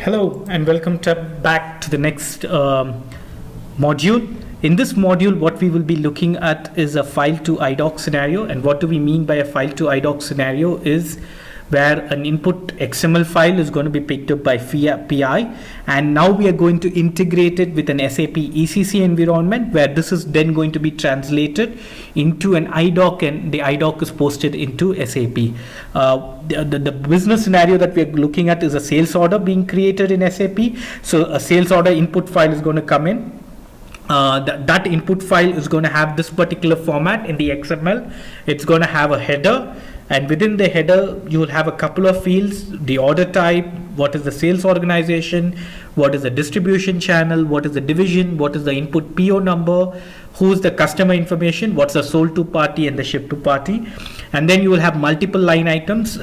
Hello and welcome back to the next module. In this module, what we will be looking at is a file to IDoc scenario. And what do we mean by a file to IDoc scenario is where an input XML file is going to be picked up by PI, and now we are going to integrate it with an SAP ECC environment where this is then going to be translated into an IDoc, and the IDoc is posted into SAP. The business scenario that we are looking at is a sales order being created in SAP. So a sales order input file is going to come in. That input file is going to have this particular format in the XML. It's going to have a header, and within the header you will have a couple of fields: the order type, what is the sales organization, what is the distribution channel, what is the division, what is the input PO number, who's the customer information, what's the sold to party and the ship to party. And then you will have multiple line items.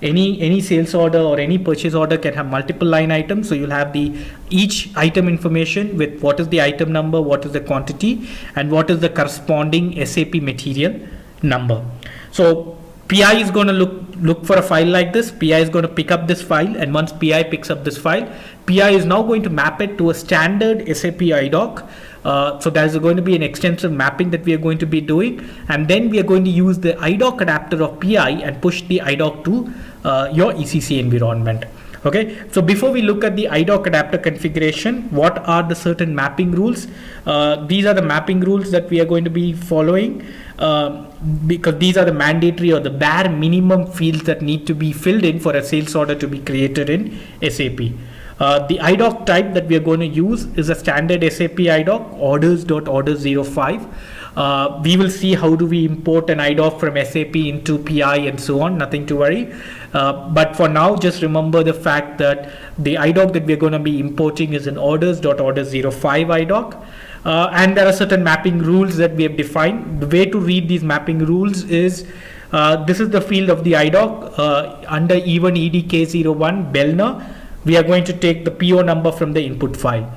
Any sales order or any purchase order can have multiple line items. So you'll have each item information with what is the item number, what is the quantity, and what is the corresponding SAP material number. So PI is going to look for a file like this. PI is going to pick up this file, and once PI picks up this file, PI is now going to map it to a standard SAP IDoc. So there's going to be an extensive mapping that we are going to be doing, and then we are going to use the IDoc adapter of PI and push the IDoc to your ECC environment. Okay, so before we look at the IDoc adapter configuration, what are the certain mapping rules? These are the mapping rules that we are going to be following, because these are the mandatory or the bare minimum fields that need to be filled in for a sales order to be created in SAP. The IDoc type that we are going to use is a standard SAP IDoc, orders.orders05. We will see how do we import an IDoc from SAP into PI and so on, nothing to worry. But for now, just remember the fact that the IDoc that we're going to be importing is an orders.orders05 IDoc. And there are certain mapping rules that we have defined. The way to read these mapping rules is this is the field of the IDoc under even EDK01 Bellner. We are going to take the PO number from the input file.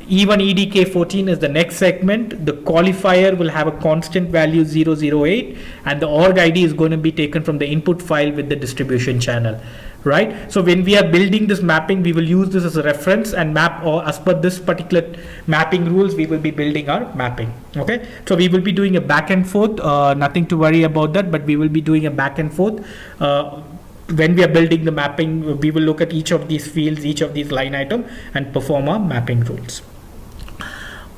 Even EDK14 is the next segment. The qualifier will have a constant value 008, and the org ID is going to be taken from the input file with the distribution channel, right? So when we are building this mapping, we will use this as a reference and map, or as per this particular mapping rules, we will be building our mapping. Okay, so we will be doing a back and forth, nothing to worry about that, but we will be doing a back and forth. When we are building the mapping, we will look at each of these fields, each of these line item, and perform our mapping rules.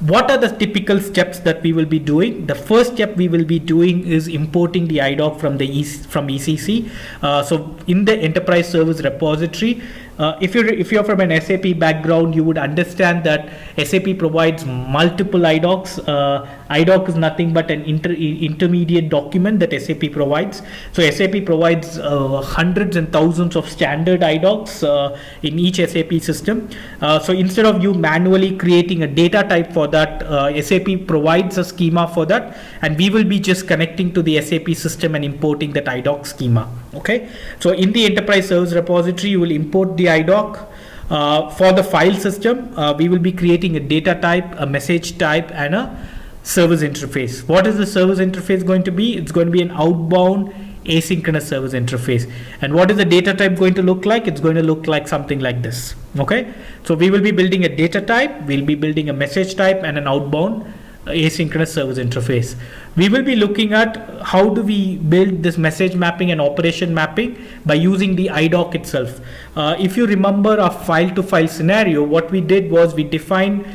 What are the typical steps that we will be doing? The first step we will be doing is importing the IDoc from ECC. So in the enterprise service repository, if you're from an SAP background, you would understand that SAP provides multiple IDocs. IDoc is nothing but an intermediate document that SAP provides. So SAP provides hundreds and thousands of standard IDocs in each SAP system. So instead of you manually creating a data type for that, SAP provides a schema for that, and we will be just connecting to the SAP system and importing that IDoc schema. Okay, so in the enterprise service repository, you will import the IDoc. For the file system, we will be creating a data type, a message type, and a service interface. What is the service interface going to be? It's going to be an outbound asynchronous service interface. And what is the data type going to look like? It's going to look like something like this. Okay, so we will be building a data type, we'll be building a message type, and an outbound asynchronous service interface. We will be looking at how do we build this message mapping and operation mapping by using the IDoc itself. If you remember our file to file scenario, what we did was we defined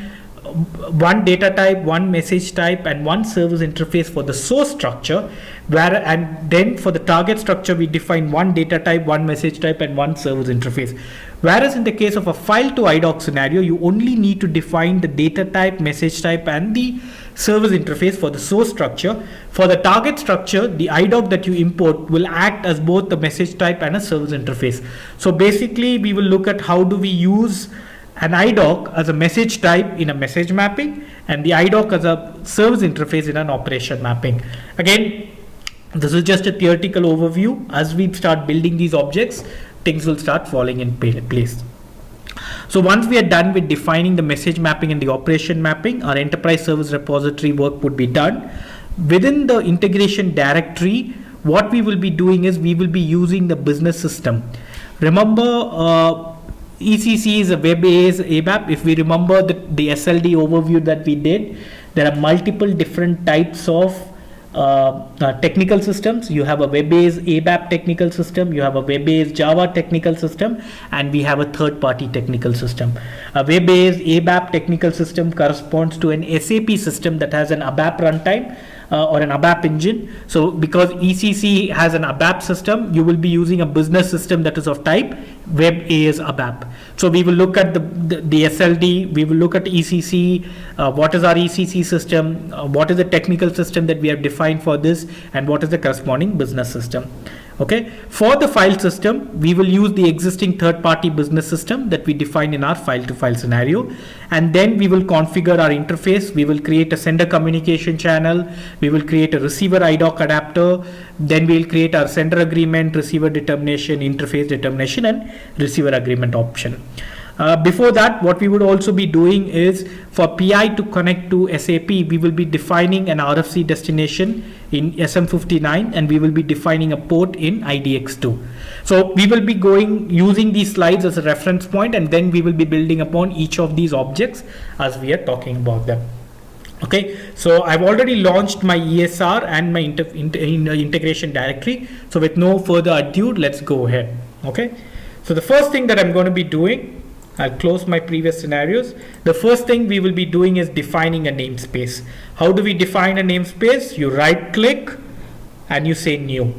one data type, one message type, and one service interface for the source structure, and then for the target structure we define one data type, one message type, and one service interface. Whereas in the case of a file to IDoc scenario, you only need to define the data type, message type, and the service interface for the source structure. For the target structure, the IDoc that you import will act as both the message type and a service interface. So basically we will look at how do we use an IDoc as a message type in a message mapping, and the IDoc as a service interface in an operation mapping. Again, this is just a theoretical overview. As we start building these objects, things will start falling in place. So once we are done with defining the message mapping and the operation mapping, our enterprise service repository work would be done. Within the integration directory, what we will be doing is we will be using the business system. Remember, ECC is a web-based ABAP. If we remember the SLD overview that we did, there are multiple different types of technical systems. You have a web-based ABAP technical system, you have a web-based Java technical system, and we have a third-party technical system. A web-based ABAP technical system corresponds to an SAP system that has an ABAP runtime or an ABAP engine. So because ECC has an ABAP system, you will be using a business system that is of type web-based ABAP. So we will look at the SLD, we will look at ECC, what is our ECC system, what is the technical system that we have defined for this, and what is the corresponding business system. Okay, for the file system, we will use the existing third-party business system that we define in our file-to-file scenario, and then we will configure our interface. We will create a sender communication channel, we will create a receiver IDoc adapter, then we will create our sender agreement, receiver determination, interface determination, and receiver agreement option. Before that, what we would also be doing is for PI to connect to SAP, we will be defining an RFC destination in SM59, and we will be defining a port in IDX2. So we will be using these slides as a reference point, and then we will be building upon each of these objects as we are talking about them. Okay, so I've already launched my ESR and my integration directory. So with no further ado, let's go ahead. Okay, so the first thing that I'm going to be doing, I'll close my previous scenarios. The first thing we will be doing is defining a namespace. How do we define a namespace? You right click and you say new.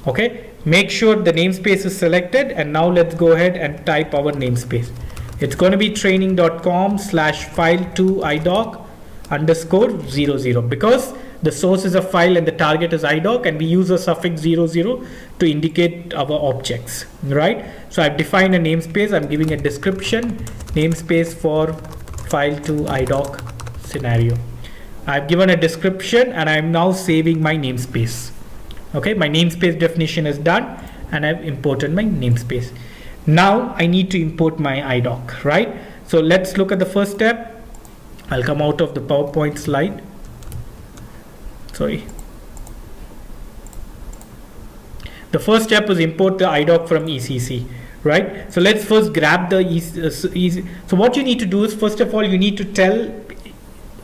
Okay, make sure the namespace is selected, and now let's go ahead and type our namespace. It's going to be training.com/file2idoc_00, because the source is a file and the target is IDoc, and we use a suffix 00 to indicate our objects, right? So I've defined a namespace. I'm giving a description, namespace for file2idoc scenario. I've given a description, and I'm now saving my namespace. Okay, my namespace definition is done, and I've imported my namespace. Now I need to import my IDoc, right? So let's look at the first step. I'll come out of the PowerPoint slide. Sorry. The first step is import the IDoc from ECC, right? So let's first grab the so what you need to do is, first of all, you need to tell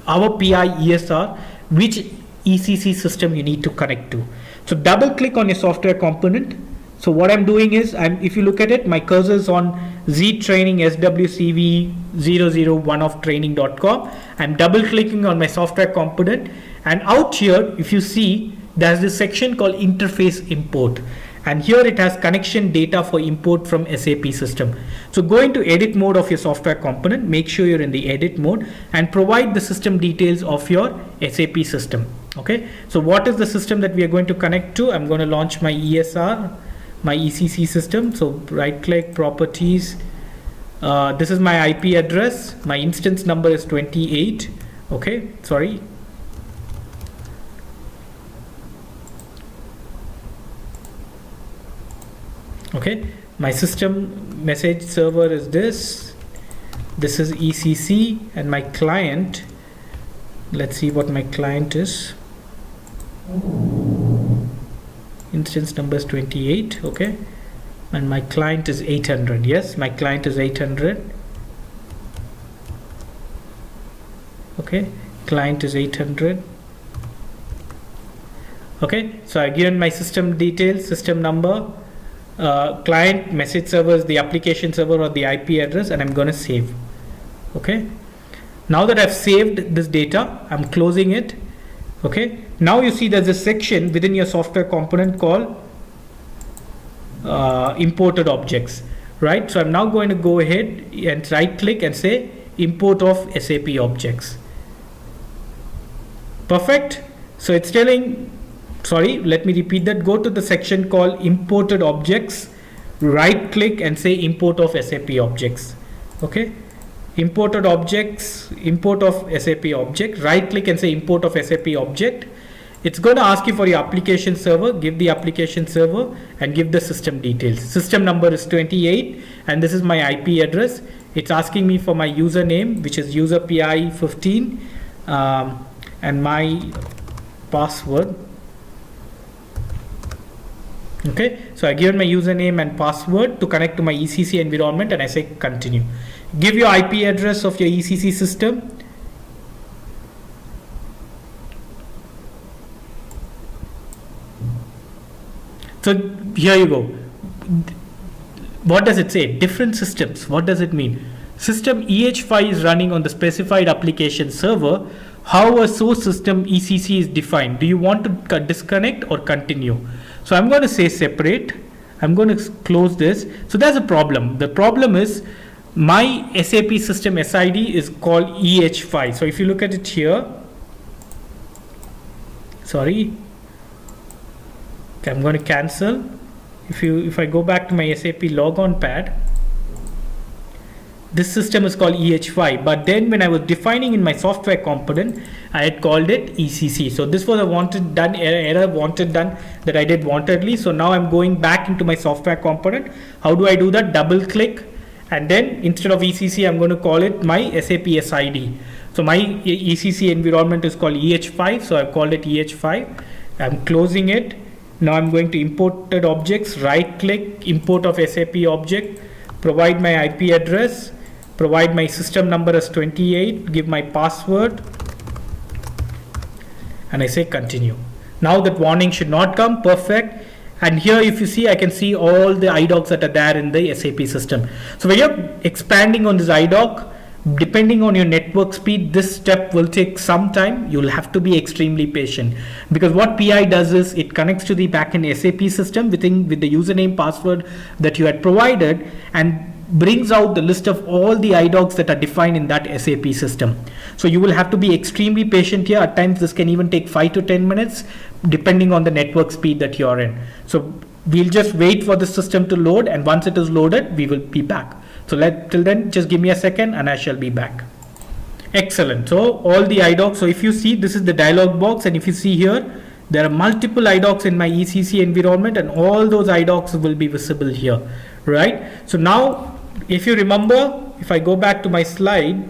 our PI ESR which ECC system you need to connect to. So double click on your software component. So what I'm doing is, if you look at it, my cursor is on Z training SWCV 001 of training.com. I'm double clicking on my software component, and out here, if you see, there's this section called interface import, and here it has connection data for import from SAP system. So go into edit mode of your software component, make sure you're in the edit mode, and provide the system details of your SAP system. Okay, so what is the system that we are going to connect to? I'm going to launch my ESR, my ECC system. So right click, properties, this is my IP address, my instance number is 28. Okay, sorry, okay, my system message server is this is ECC, and my client, let's see what my client is. Instance number is 28. Okay, and my client is 800. Yes, my client is 800. Okay, client is 800. Okay, so I've given my system details, system number, client, message server is the application server or the IP address, and I'm going to save. Okay, now that I've saved this data, I'm closing it. Okay, now you see there's a section within your software component called imported objects, right? So I'm now going to go ahead and right click and say import of SAP objects. Perfect. So it's telling, sorry, let me repeat that. Go to the section called imported objects, right click and say import of SAP objects. Okay, imported objects, import of SAP object, right click and say import of SAP object. It's going to ask you for your application server. Give the application server and give the system details. System number is 28, and this is my IP address. It's asking me for my username, which is user PI 15, and my password Okay, so I given my username and password to connect to my ECC environment, and I say continue. Give your IP address of your ECC system. So here you go. What does it say? Different systems. What does it mean? System EH5 is running on the specified application server. How a source system ECC is defined? Do you want to disconnect or continue? So I'm going to say separate. I'm going to close this. So there's a problem. The problem is my SAP system SID is called EH5. So if you look at it here, sorry, okay, I'm going to cancel. If I go back to my SAP logon pad, this system is called EH5, but then when I was defining in my software component, I had called it ECC. So this was a wanted done error wanted done that I did wantedly. So now I'm going back into my software component. How do I do that? Double click, and then instead of ECC, I'm going to call it my SAP SID. So my ECC environment is called EH5, so I've called it EH5. I'm closing it. Now I'm going to imported objects, right click, import of SAP object, provide my IP address, provide my system number as 28, give my password, and I say continue. Now that warning should not come, perfect. And here if you see, I can see all the IDocs that are there in the SAP system. So when you're expanding on this IDoc, depending on your network speed, this step will take some time. You'll have to be extremely patient, because what PI does is it connects to the backend SAP system with the username password that you had provided, and brings out the list of all the IDocs that are defined in that SAP system. So you will have to be extremely patient here. At times this can even take 5 to 10 minutes depending on the network speed that you're in. So we'll just wait for the system to load, and once it is loaded, we will be back. So till then, just give me a second and I shall be back. Excellent. So all the IDocs. So if you see, this is the dialog box, and if you see here, there are multiple IDocs in my ECC environment, and all those IDocs will be visible here, right? So now, if you remember, if I go back to my slide,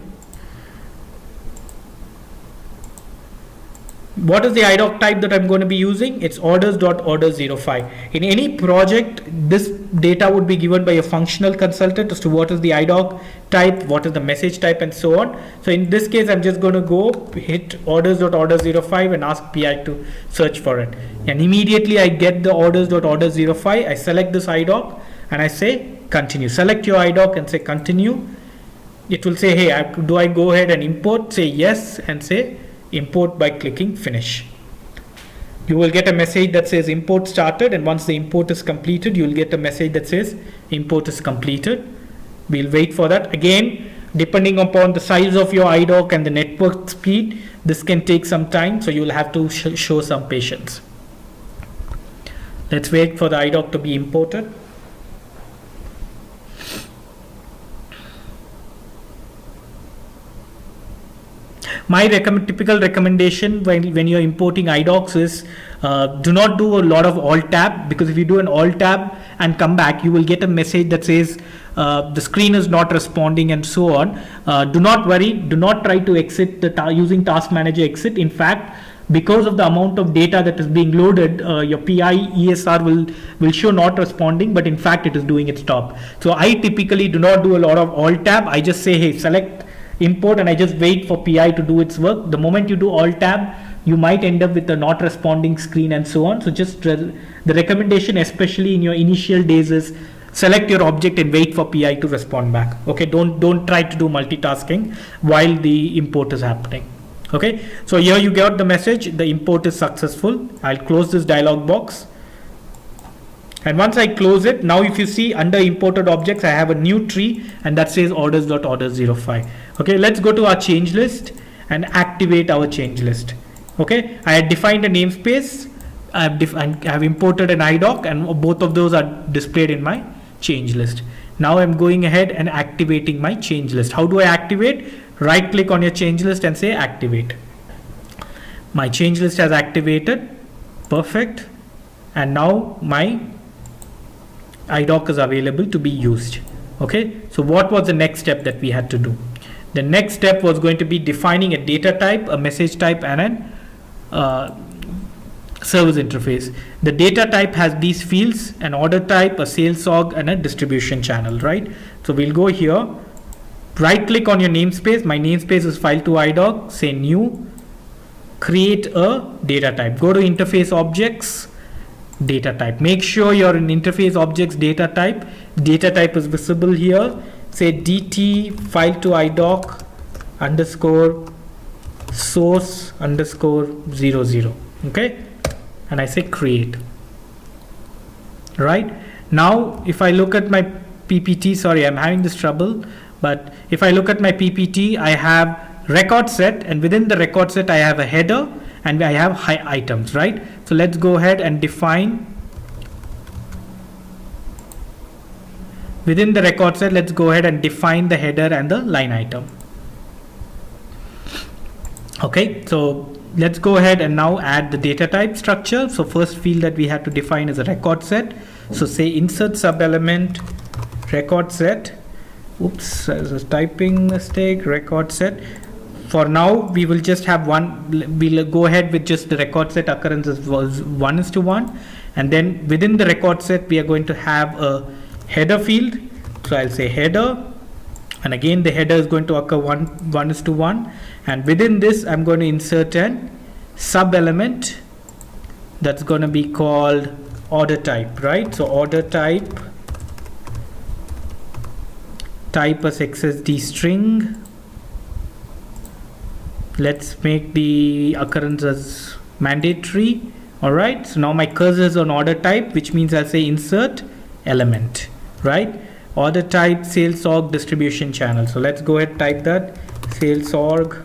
what is the IDoc type that I'm going to be using? It's orders.order05. In any project, this data would be given by a functional consultant as to what is the IDoc type, what is the message type, and so on. So in this case, I'm just going to go hit orders.order05 and ask PI to search for it. And immediately I get the orders.order05. I select this IDoc and I say continue. Select your IDoc and say continue. It will say, hey, do I go ahead and import? Say yes and say import by clicking finish. You will get a message that says import started, and once the import is completed, you will get a message that says import is completed. We'll wait for that. Again, depending upon the size of your IDoc and the network speed, this can take some time, so you will have to show some patience. Let's wait for the IDoc to be imported. My typical recommendation when you're importing IDocs is do not do a lot of alt tab, because if you do an alt tab and come back, you will get a message that says the screen is not responding and so on. Do not worry. Do not try to exit using Task Manager exit. In fact, because of the amount of data that is being loaded, your PI ESR will show not responding, but in fact it is doing its job. So I typically do not do a lot of alt tab. I just say, hey, select import, and I just wait for PI to do its work. The moment you do alt tab, you might end up with a not responding screen and so on. So just the recommendation, especially in your initial days, is select your object and wait for PI to respond back. Okay, don't try to do multitasking while the import is happening. Okay, so here you got the message, the import is successful. I'll close this dialog box. And once I close it, now if you see under imported objects, I have a new tree, and that says orders.order05. Okay, let's go to our change list and activate our change list. Okay, I had defined a namespace, I have imported an IDoc, and both of those are displayed in my change list. Now I'm going ahead and activating my change list. How do I activate? Right click on your change list and say activate. My change list has activated. Perfect. And now my IDoc is available to be used. Okay, so what was the next step that we had to do? The next step was going to be defining a data type, a message type, and service interface. The data type has these fields: an order type, a sales org, and a distribution channel, right? So we'll go here, right click on your namespace. My namespace is file to IDoc, say new, create a data type. Go to interface objects, data type. Make sure you're in interface objects data type. Data type is visible here. Say dt file to IDoc underscore source underscore 00. Okay, and I say create. Right now, if I look at my PPT, sorry, I'm having this trouble, but if I look at my PPT, I have record set, and within the record set I have a header and I have high items, right? So let's go ahead and define within the record set. Let's go ahead and define the header and the line item. Okay, so let's go ahead and now add the data type structure. So first field that we have to define is a record set. So say insert sub element record set. Oops, there's a typing mistake. Record set. For now, we will just have one. We'll go ahead with just the record set occurrences was 1:1, and then within the record set we are going to have a header field. So I'll say header, and again the header is going to occur 1:1, and within this I'm going to insert an sub element that's going to be called order type, right? So order type as XSD string. Let's make the occurrence as mandatory. All right, so now my cursor is on order type, which means I'll say insert element, right? Order type sales org distribution channel. So let's go ahead, type that sales org.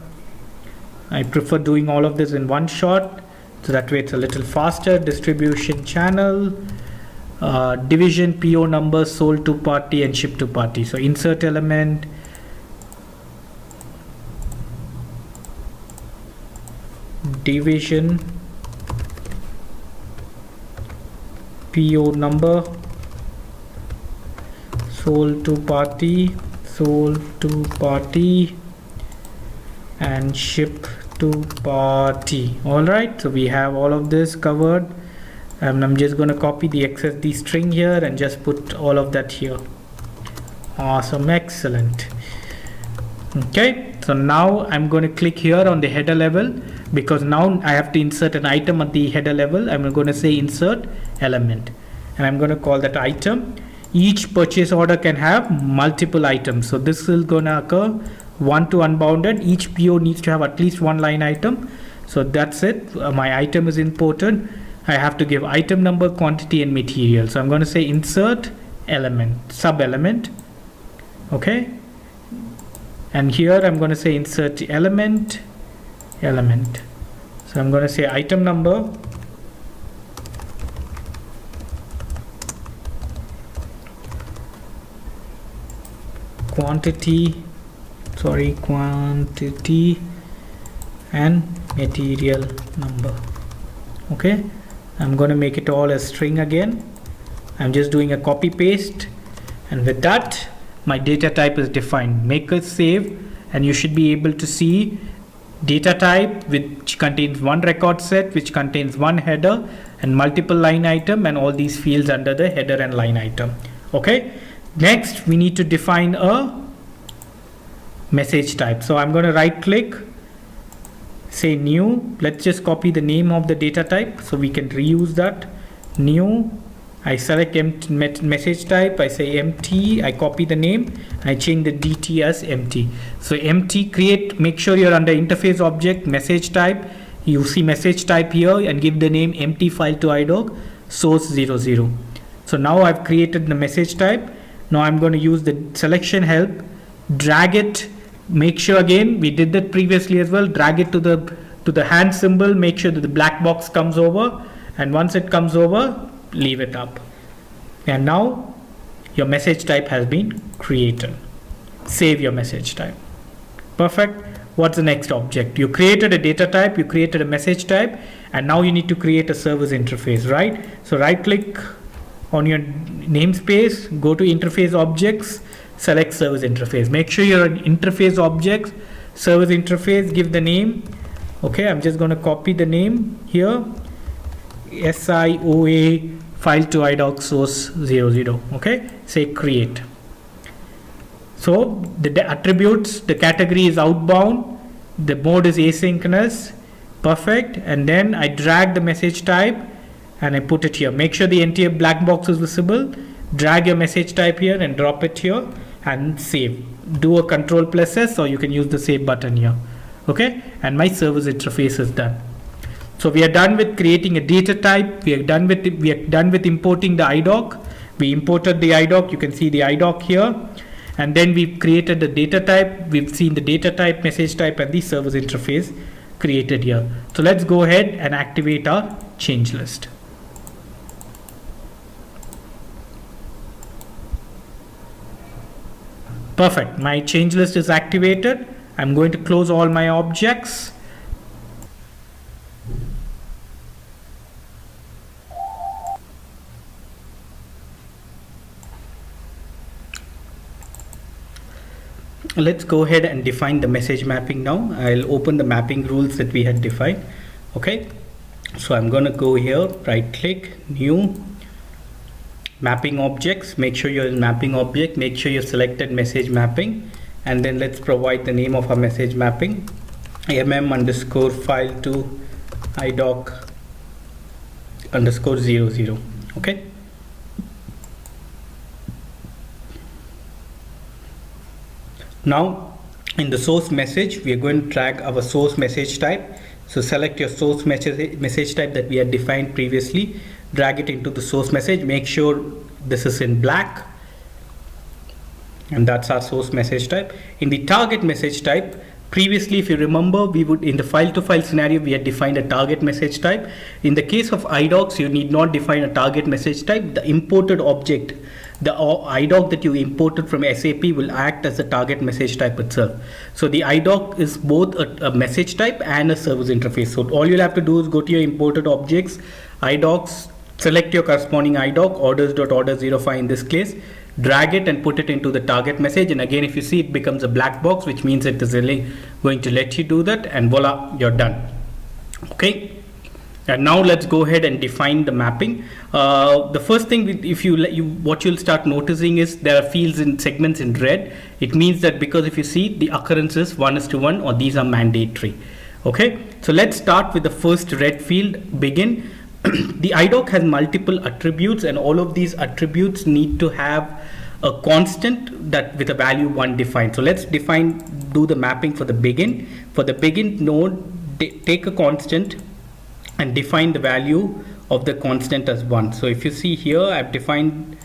I prefer doing all of this in one shot, so that way it's a little faster. Distribution channel, division, PO number, sold to party, and ship to party. So insert element, division, PO number, sold to party, and ship to party. All right, so we have all of this covered, and I'm just going to copy the XSD string here and just put all of that here. Awesome, excellent. Okay, so now I'm going to click here on the header level, because now I have to insert an item at the header level. I'm going to say insert element, and I'm going to call that item. Each purchase order can have multiple items, so this is going to occur 1 to unbounded. Each PO needs to have at least one line item. So that's it. My item is imported. I have to give item number, quantity, and material. So I'm going to say insert element, sub element. Okay, and here I'm going to say insert element. So I'm going to say item number, quantity, and material number. Okay, I'm going to make it all a string again. I'm just doing a copy paste, and with that my data type is defined. Make a save, and you should be able to see data type which contains one record set, which contains one header and multiple line item, and all these fields under the header and line item. Okay, next we need to define a message type. So I'm going to right click, say new. Let's just copy the name of the data type so we can reuse that. New, I select message type, I say empty, I copy the name, I change the DT as empty. So empty, create, make sure you're under interface object, message type. You see message type here, and give the name empty file to IDoc source 00. So now I've created the message type. Now I'm going to use the selection help, drag it. Make sure, again, we did that previously as well, drag it to the hand symbol, make sure that the black box comes over, and once it comes over, leave it up. And now your message type has been created. Save your message type. Perfect. What's the next object? You created a data type, you created a message type, and now you need to create a service interface, right? So right click on your namespace, go to interface objects, select service interface. Make sure you're in interface objects, service interface, give the name. Okay, I'm just going to copy the name here, SIOA file to IDoc source 00. Okay, say create. So the attributes, the category is outbound, the mode is asynchronous, perfect, and then I drag the message type and I put it here. Make sure the entire black box is visible. Drag your message type here and drop it here and save. Do a Ctrl+S, or you can use the save button here. Okay, and my service interface is done. So we are done with creating a data type. We are done with importing the IDoc. We imported the IDoc. You can see the IDoc here. And then we've created the data type. We've seen the data type, message type, and the service interface created here. So let's go ahead and activate our change list. Perfect. My change list is activated. I'm going to close all my objects. Let's go ahead and define the message mapping now. I'll open the mapping rules that we had defined. Okay, so I'm going to go here, right click, new, mapping objects. Make sure you're in mapping object, make sure you selected message mapping, and then let's provide the name of our message mapping, mm_file to IDoc _00. Okay, now in the source message we are going to drag our source message type. So select your source message type that we had defined previously, drag it into the source message. Make sure this is in black, and that's our source message type. In the target message type, previously, if you remember, we would, in the file to file scenario, we had defined a target message type. In the case of IDocs, you need not define a target message type. The imported object, the IDoc that you imported from SAP, will act as the target message type itself. So the IDoc is both a message type and a service interface. So all you'll have to do is go to your imported objects, IDocs, select your corresponding IDoc, orders.order05 in this case, drag it and put it into the target message, and again if you see, it becomes a black box, which means it is really going to let you do that, and voila, you're done. Okay, and now let's go ahead and define the mapping. The first thing, what you'll start noticing is there are fields in segments in red. It means that because if you see, the occurrence is 1:1, or these are mandatory. Okay, so let's start with the first red field, begin. The IDoc has multiple attributes, and all of these attributes need to have a constant that with a value 1 defined. So let's do the mapping for the begin. For the begin node, take a constant and define the value of the constant as 1. So if you see here, I've defined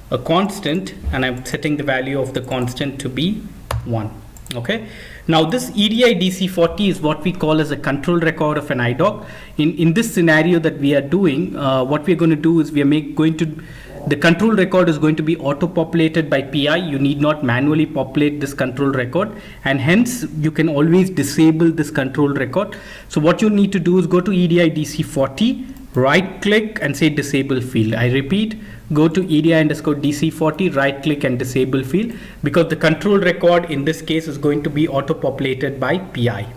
a constant and I'm setting the value of the constant to be 1. Okay, now this EDI DC40 is what we call as a control record of an IDoc. In this scenario that we are doing, what we're going to do is the control record is going to be auto populated by PI. You need not manually populate this control record, and hence you can always disable this control record. So what you need to do is go to EDI DC40, right click and say disable field. I repeat, go to EDI_DC40, right click and disable field, because the control record in this case is going to be auto populated by PI.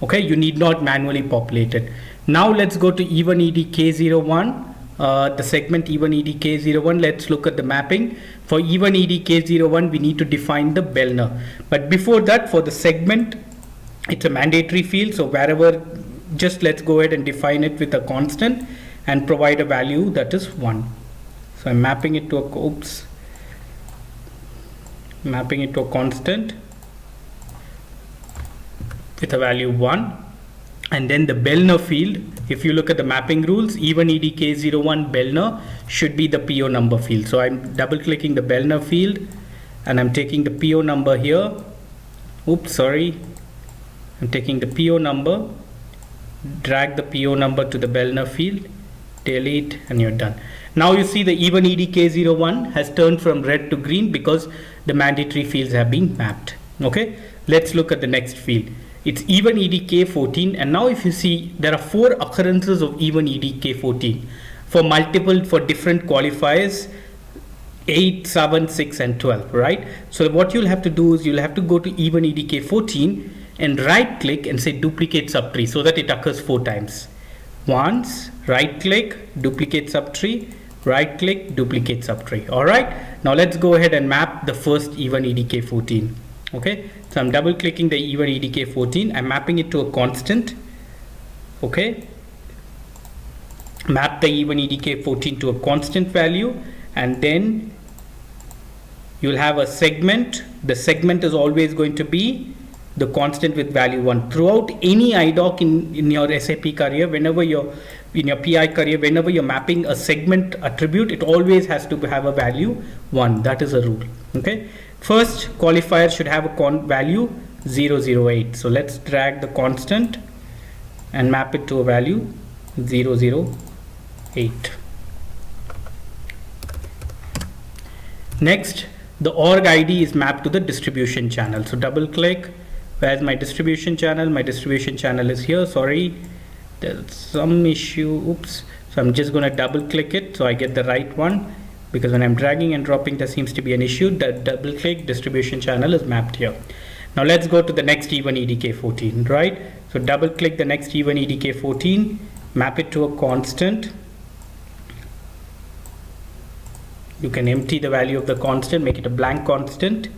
Okay, you need not manually populate it. Now let's go to E1EDK01, the segment E1EDK01. Let's look at the mapping. For E1EDK01, we need to define the Bellner. But before that, for the segment, it's a mandatory field. So wherever, just let's go ahead and define it with a constant and provide a value that is 1. So I'm mapping it to a constant with a value 1. And then the Bellner field, if you look at the mapping rules, E1EDK01 Bellner should be the PO number field. So I'm double clicking the Bellner field and I'm taking the PO number here. Oops, sorry. I'm taking the PO number, drag the PO number to the Bellner field, delete, and you're done. Now you see the E1EDK01 has turned from red to green because the mandatory fields have been mapped. Okay, let's look at the next field. It's E1EDK14, and now if you see, there are 4 occurrences of E1EDK14 for different qualifiers, 8, 7, 6, and 12, right? So what you'll have to do is you'll have to go to E1EDK14 and right click and say duplicate subtree so that it occurs 4 times. once, right click, duplicate subtree, right click, duplicate subtree. All right, now let's go ahead and map the first even EDK14. Okay, so I'm double clicking the even EDK14. I'm mapping it to a constant. Okay, map the even EDK14 to a constant value, and then you'll have a segment. The segment is always going to be the constant with value 1. Throughout any IDoc in your SAP career, whenever you're in your PI career, whenever you're mapping a segment attribute, it always has to have a value 1. That is a rule. Okay, first qualifier should have a value 008. So let's drag the constant and map it to a value 008. Next, the org ID is mapped to the distribution channel. So double click. Where's my distribution channel? My distribution channel is here. Sorry, there's some issue. Oops. So I'm just going to double click it so I get the right one, because when I'm dragging and dropping there seems to be an issue. The double click distribution channel is mapped here. Now let's go to the next even EDK14, right? So double click the next even EDK14, map it to a constant. You can empty the value of the constant, make it a blank constant,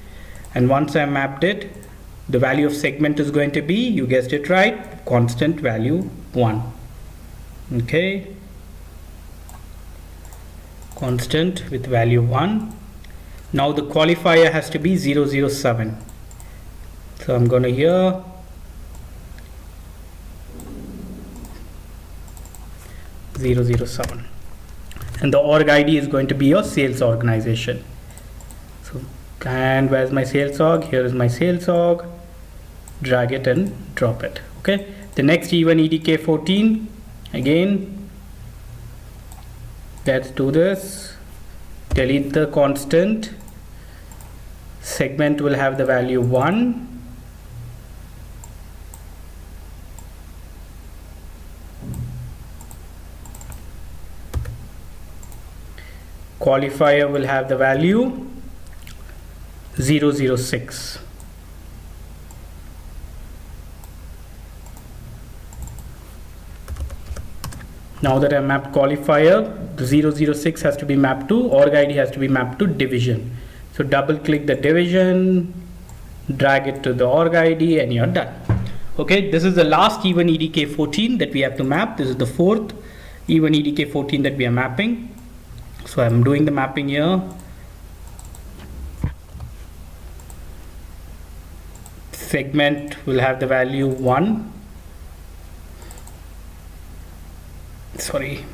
and once I mapped it, the value of segment is going to be, you guessed it right, constant value 1. Okay, constant with value 1. Now the qualifier has to be 007. So I'm going to here (007), and the org ID is going to be your sales organization. So, and where's my sales org? Here is my sales org. Drag it and drop it. Okay, the next even EDK14, again, let's do this. Delete the constant. Segment will have the value 1. Qualifier will have the value 006. Now that I mapped qualifier, the 006 has to be mapped to, org ID has to be mapped to division. So double click the division, drag it to the org ID, and you're done. Okay, this is the last even EDK14 that we have to map. This is the fourth even EDK14 that we are mapping. So I'm doing the mapping here. Segment will have the value 1. Sorry.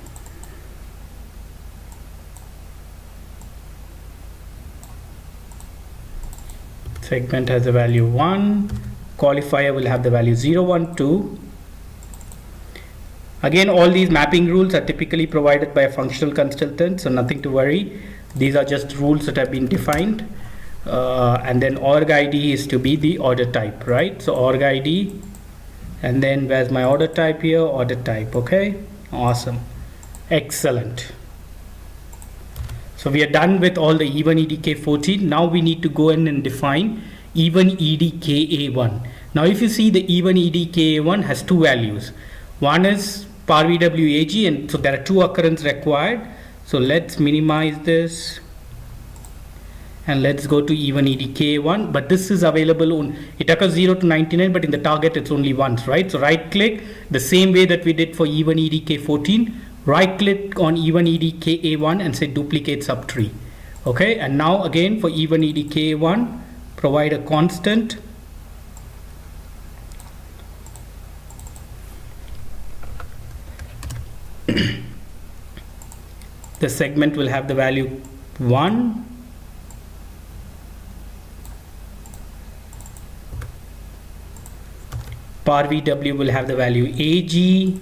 Segment has the value 1. Qualifier will have the value 012. Again, all these mapping rules are typically provided by a functional consultant, so nothing to worry. These are just rules that have been defined. And then org ID is to be the order type, right? So org ID, and then where's my order type here? Order type. Okay, awesome, excellent. So we are done with all the even EDK14. Now we need to go in and define even EDKA1. Now if you see, the even EDKA1 has two values. One is par VWAG, and so there are two occurrences required. So let's minimize this and let's go to even EDK1, but this is available on, it occurs 0 to 99, but in the target it's only once, right? So right click the same way that we did for even EDK14, right click on even EDKA1 and say duplicate subtree. Okay, and now again for even EDKA1, provide a constant. The segment will have the value 1. Par VW will have the value AG.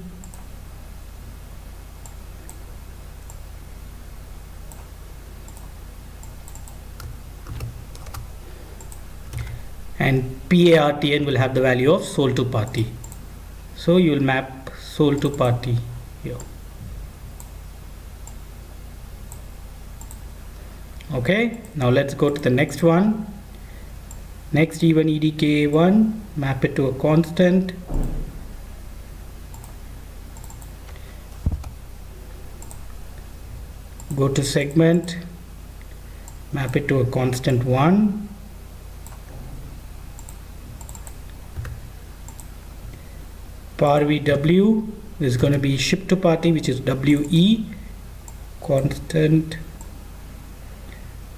And PARTN will have the value of sold to party. So you will map sold to party here. Okay, now let's go to the next one. Next even EDK1, map it to a constant. go to segment, map it to a constant 1. Par VW is going to be ship to party, which is WE, constant,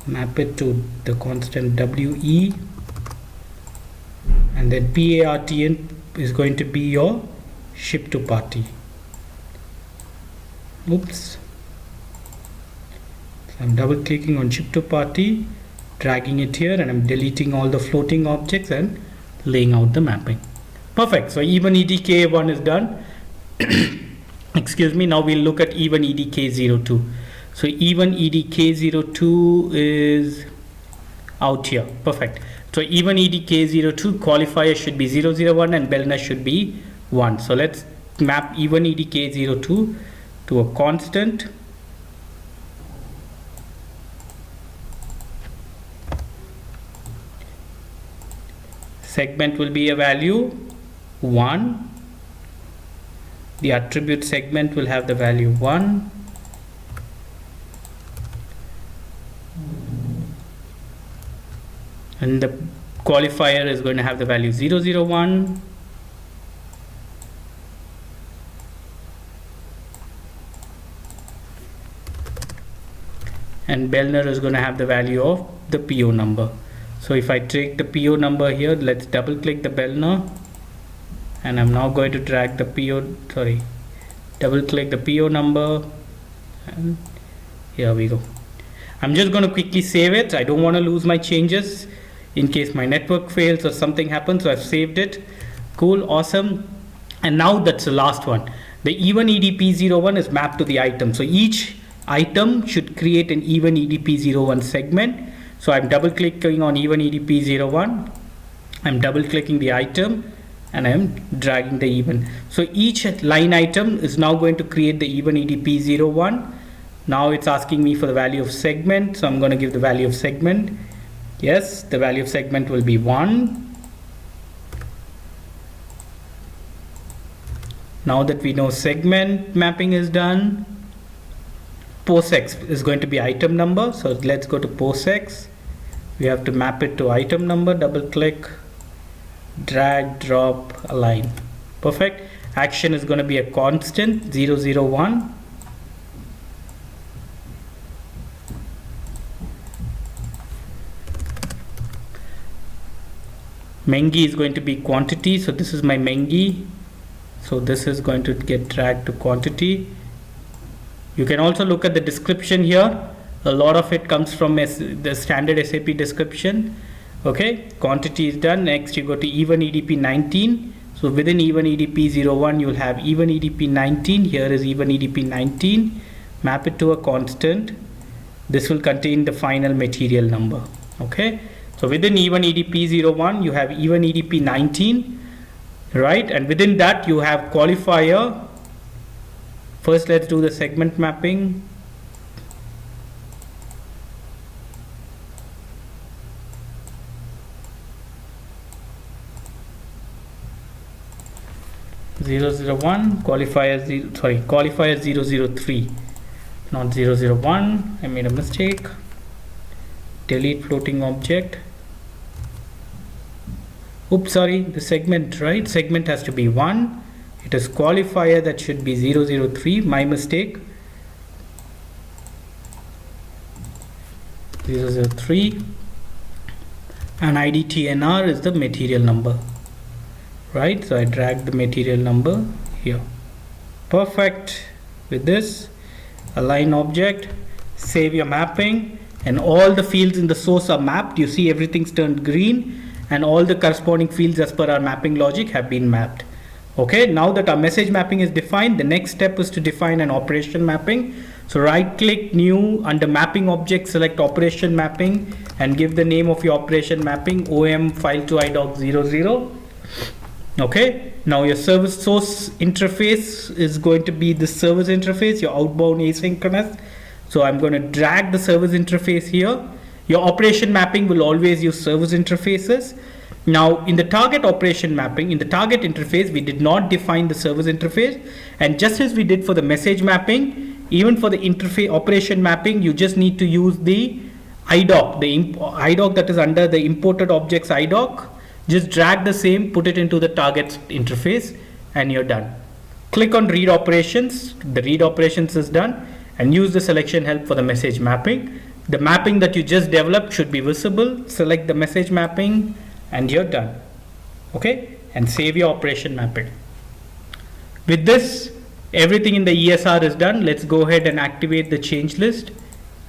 map it to the constant WE, and then PARTN is going to be your ship to party. Oops. So I'm double clicking on ship to party, dragging it here, and I'm deleting all the floating objects and laying out the mapping. Perfect. So even EDK1 is done. Excuse me. Now we'll look at even EDK02. So even EDK02 is out here. Perfect. So even EDK02 qualifier should be 001 and Bellner should be 1. So let's map even EDK02 to a constant. Segment will be a value 1. The attribute segment will have the value 1. And the qualifier is going to have the value 001. And Bellner is going to have the value of the PO number. So if I take the PO number here, let's double click the Bellner, and I'm now going to drag the double click the PO number, and here we go. I'm just going to quickly save it. I don't want to lose my changes in case my network fails or something happens. So I've saved it. Cool, awesome. And now that's the last one. The even EDP01 is mapped to the item. So each item should create an even EDP01 segment. So I'm double clicking on even EDP01. I'm double clicking the item and I'm dragging the even. So each line item is now going to create the even EDP01. Now it's asking me for the value of segment. So I'm going to give the value of segment. Yes, the value of segment will be 1. Now that we know segment mapping is done, POSEX is going to be item number. So let's go to POSEX. We have to map it to item number. Double click, drag, drop, align. Perfect. Action is going to be a constant 001. Mengi is going to be quantity. So this is my Mengi. So this is going to get dragged to quantity. You can also look at the description here. A lot of it comes from the standard SAP description. Okay, quantity is done. Next you go to even EDP 19. So within even EDP 01 you'll have even EDP 19. Here is even EDP 19. Map it to a constant. This will contain the final material number. Okay, so within even EDP 01 you have even EDP 19, right? And within that you have qualifier. First let's do the segment mapping. Qualifier 003, not 001. I made a mistake. Delete floating object. Oops, sorry, the segment, right? Segment has to be 1. It is qualifier that should be 003. My mistake. 003. And IDTNR is the material number. Right, so I drag the material number here. Perfect. With this, align object, save your mapping, and all the fields in the source are mapped. You see everything's turned green, and all the corresponding fields as per our mapping logic have been mapped. Okay, now that our message mapping is defined, the next step is to define an operation mapping. So right click, new, under mapping object, select operation mapping and give the name of your operation mapping OM file to IDoc 00. Okay, now your service source interface is going to be the service interface, your outbound asynchronous. So I'm going to drag the service interface here. Your operation mapping will always use service interfaces. Now in the target operation mapping, in the target interface, we did not define the service interface, and just as we did for the message mapping, even for the interface operation mapping, you just need to use the IDoc, IDoc that is under the imported objects IDoc. Just drag the same, put it into the target interface, and you're done. Click on read operations. The read operations is done, and use the selection help for the message mapping. The mapping that you just developed should be visible. Select the message mapping, and you're done. Okay, and save your operation mapping. With this, everything in the ESR is done. Let's go ahead and activate the change list.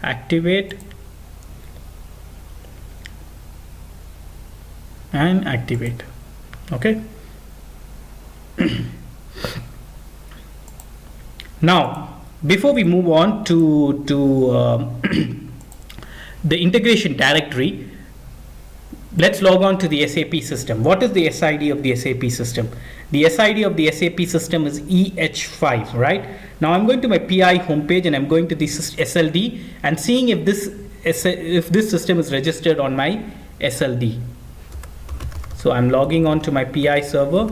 Activate and activate. Okay. Now, before we move on to the integration directory, let's log on to the SAP system. What is the SID of the SAP system? The SID of the SAP system is EH5, right? Now I'm going to my PI homepage and I'm going to this SLD and seeing if this system is registered on my SLD. So I'm logging on to my PI server.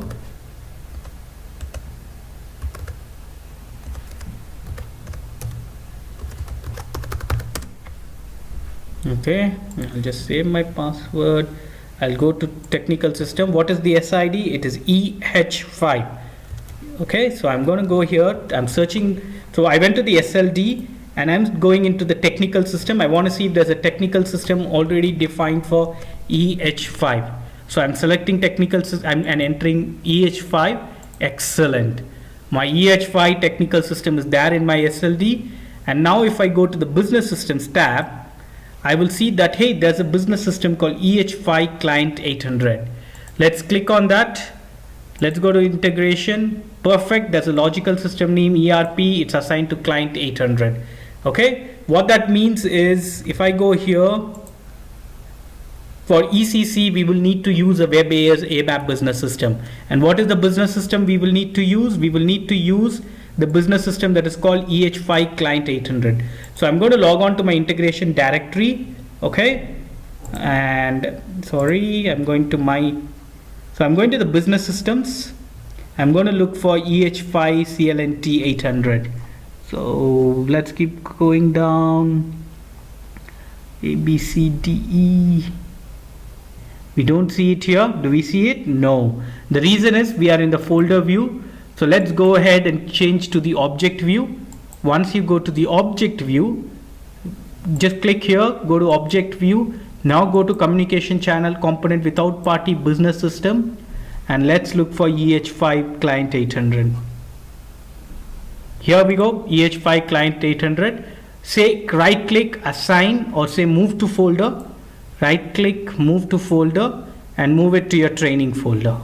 Okay, I'll just save my password. I'll go to technical system. What is the SID? It is EH5. Okay, so I'm going to go here. I'm searching. So I went to the SLD and I'm going into the technical system. I want to see if there's a technical system already defined for EH5. So I'm selecting technical system and entering EH5. Excellent. My EH5 technical system is there in my SLD. And now if I go to the business systems tab, I will see that, hey, there's a business system called EH5 Client 800. Let's click on that. Let's go to integration. Perfect. There's a logical system name ERP. It's assigned to Client 800. Okay. What that means is if I go here, for ECC, we will need to use a web ABAP business system. And what is the business system we will need to use? We will need to use the business system that is called EH5 Client 800. So I'm going to log on to my integration directory. Okay. And sorry, I'm going to the business systems. I'm going to look for EH5 CLNT 800. So let's keep going down. A, B, C, D, E. We don't see it here. Do we see it? No. The reason is we are in the folder view. So let's go ahead and change to the object view. Once you go to the object view, just click here, go to object view. Now go to communication channel component without party business system. And let's look for EH5 Client 800. Here we go, EH5 Client 800. Say right click, assign, or say move to folder. Right click, move to folder, and move it to your training folder.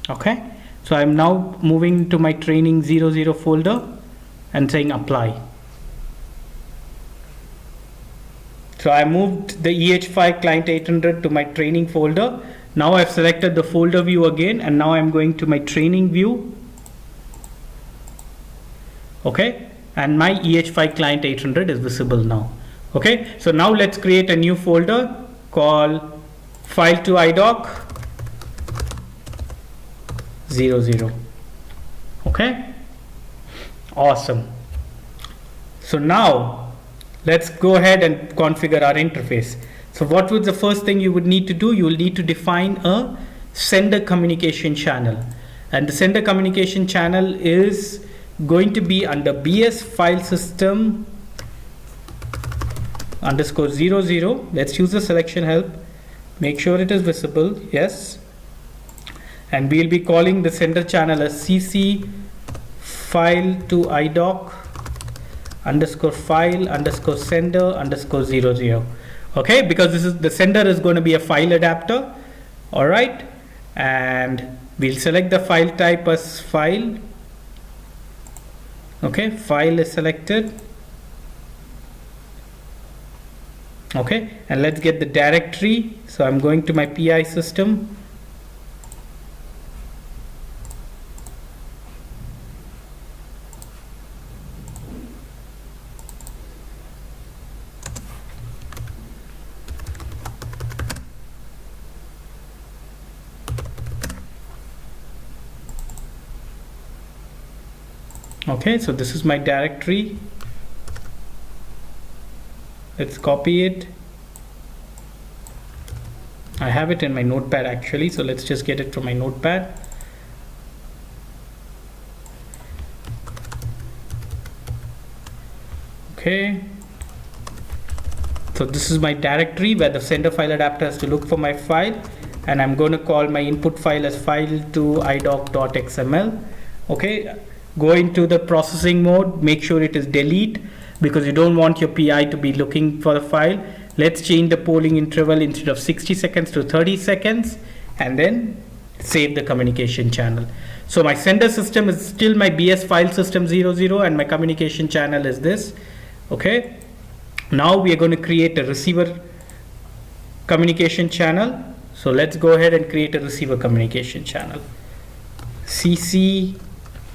Okay, so I'm now moving to my training 00 folder and saying apply. So I moved the EH5 Client 800 to my training folder. Now I've selected the folder view again, and now I'm going to my training view. Okay, and my EH5 Client 800 is visible now. Okay, so now let's create a new folder called file to IDoc 00. Okay, awesome. So now let's go ahead and configure our interface. So what was the first thing you would need to do? You will need to define a sender communication channel, and the sender communication channel is going to be under BS file system underscore 00. Let's use the selection help. Make sure it is visible. Yes. And we'll be calling the sender channel as CC file to IDoc underscore file underscore sender underscore 00. Okay, because this is the sender is going to be a file adapter. All right, and we'll select the file type as file. Okay, file is selected. Okay, and let's get the directory. So I'm going to my PI system. Okay, so this is my directory. Let's copy it. I have it in my notepad actually, so let's just get it from my notepad. Okay, so this is my directory where the sender file adapter has to look for my file, and I'm going to call my input file as file2idoc.xml. okay, go into the processing mode, make sure it is delete because you don't want your PI to be looking for the file. Let's change the polling interval instead of 60 seconds to 30 seconds and then save the communication channel. So my sender system is still my BS file system 00 and my communication channel is this. Okay, now we are going to create a receiver communication channel. So let's go ahead and create a receiver communication channel. CC,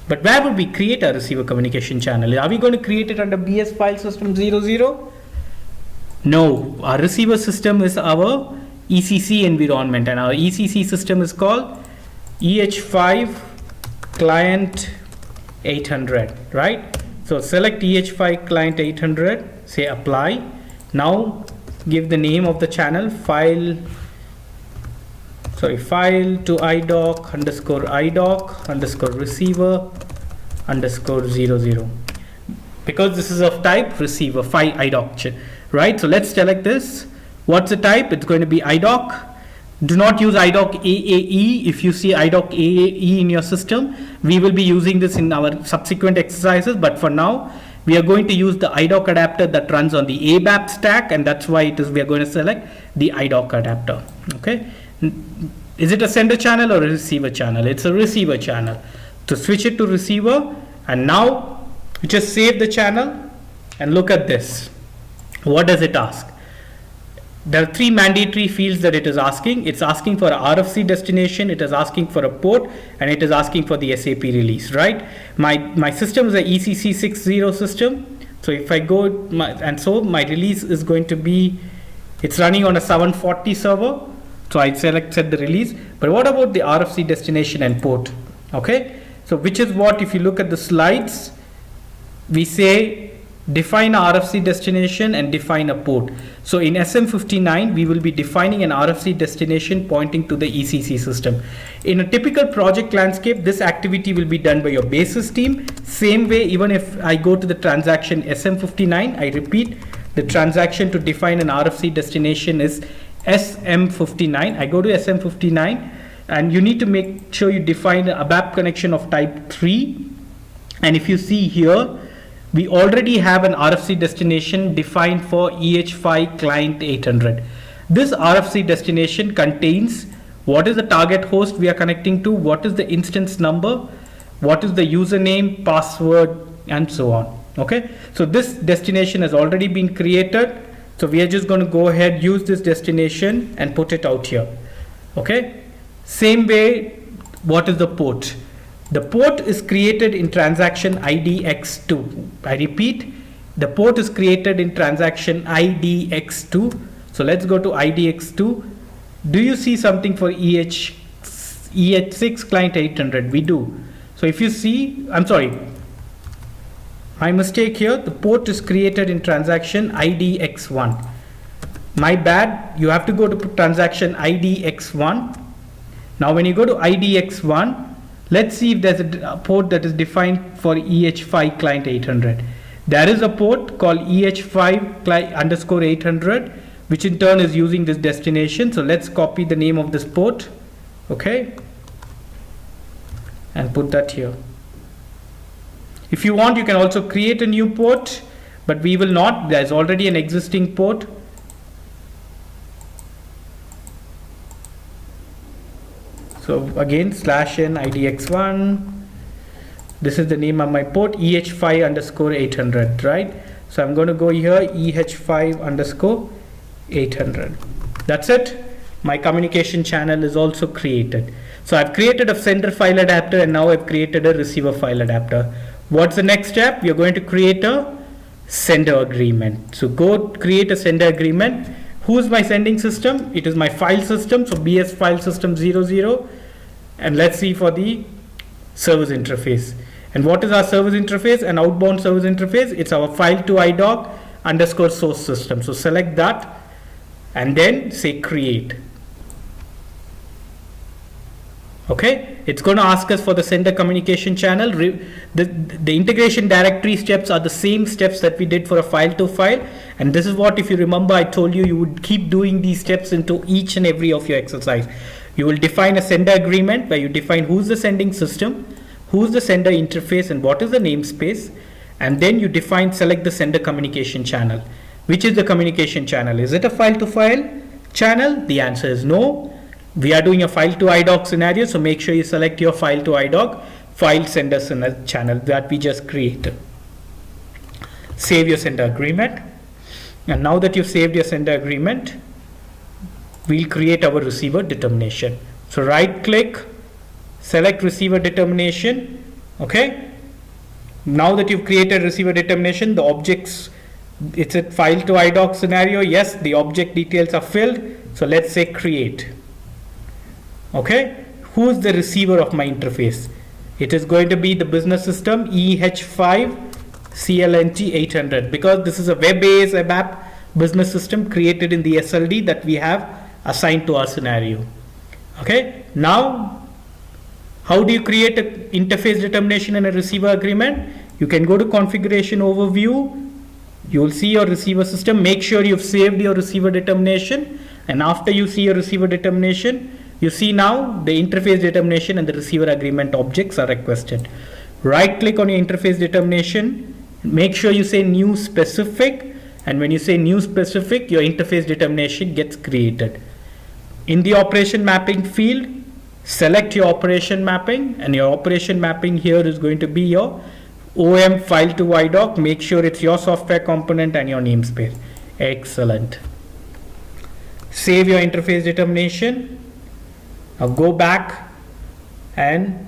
but where would we create a receiver communication channel? Are we going to create it under BS file system 00? No, our receiver system is our ECC environment, and our ECC system is called EH5 client 800, right? So select EH5 client 800, say apply. Now give the name of the channel file to idoc underscore receiver underscore 00, because this is of type receiver file idoc, right? So let's select this. What's the type? It's going to be idoc. Do not use idoc AAE. If you see idoc AAE in your system, we will be using this in our subsequent exercises, but for now we are going to use the idoc adapter that runs on the ABAP stack, and that's why we are going to select the idoc adapter. Okay, is it a sender channel or a receiver channel? It's a receiver channel. To switch it to receiver, and now you just save the channel and look at this. What does it ask? There are three mandatory fields that it is asking. It's asking for a RFC destination, it is asking for a port, and it is asking for the SAP release, right? My system is a ECC 60 system. So if I go, my release is going to be, it's running on a 740 server. So I set the release. But what about the RFC destination and port? Okay, so which is what, if you look at the slides, we say define a RFC destination and define a port. So in SM59 we will be defining an RFC destination pointing to the ECC system. In a typical project landscape, this activity will be done by your basis team. Same way, even if I go to the transaction SM59, I repeat, the transaction to define an RFC destination is SM59. I go to SM59 and you need to make sure you define a ABAP connection of type 3. And if you see here, we already have an RFC destination defined for EH5 client 800. This RFC destination contains what is the target host we are connecting to, what is the instance number, what is the username, password, and so on. Okay, so this destination has already been created. So we are just going to go ahead, use this destination and put it out here. Okay, same way, what is the port? The port is created in transaction IDX2. I repeat, the port is created in transaction IDX2. So let's go to IDX2. Do you see something for EH6 client 800? We do. So if you see, I'm sorry, my mistake here, the port is created in transaction IDX1. My bad, you have to go to transaction IDX1. Now when you go to IDX1, let's see if there's a port that is defined for EH5 client 800. There is a port called EH5 client underscore 800, which in turn is using this destination. So let's copy the name of this port, okay, and put that here. If you want, you can also create a new port, but we will not. There's already an existing port. So again, /n IDX1. This is the name of my port, EH5 underscore 800, right? So I'm going to go here, EH5 underscore 800. That's it. My communication channel is also created. So I've created a sender file adapter and now I've created a receiver file adapter. What's the next step? You're going to create a sender agreement. So go create a sender agreement. Who's my sending system? It is my file system. So BS file system 00. And let's see for the service interface. And what is our service interface? An outbound service interface. It's our file to IDoc underscore source system. So select that and then say create. Okay, it's going to ask us for the sender communication channel. The integration directory steps are the same steps that we did for a file to file. And this is what, if you remember, I told you, you would keep doing these steps into each and every of your exercise. You will define a sender agreement where you define who's the sending system, who's the sender interface, and what is the namespace. And then you select the sender communication channel. Which is the communication channel? Is it a file to file channel? The answer is no. We are doing a file to IDoc scenario, so make sure you select your file to IDoc file sender channel that we just created. Save your sender agreement. And now that you've saved your sender agreement, we'll create our receiver determination. So right click, select receiver determination. Okay. Now that you've created receiver determination, the objects, it's a file to IDoc scenario. Yes, the object details are filled. So let's say create. Okay, who's the receiver of my interface? It is going to be the business system EH5 CLNT 800, because this is a web-based web app business system created in the SLD that we have assigned to our scenario. Okay, now how do you create an interface determination and a receiver agreement? You can go to configuration overview. You will see your receiver system. Make sure you've saved your receiver determination, and after you see your receiver determination, you see now the interface determination and the receiver agreement objects are requested. Right click on your interface determination, make sure you say new specific, and when you say new specific, your interface determination gets created. In the operation mapping field, select your operation mapping, and your operation mapping here is going to be your OM file to IDoc. Make sure it's your software component and your namespace. Excellent. Save your interface determination. Now go back and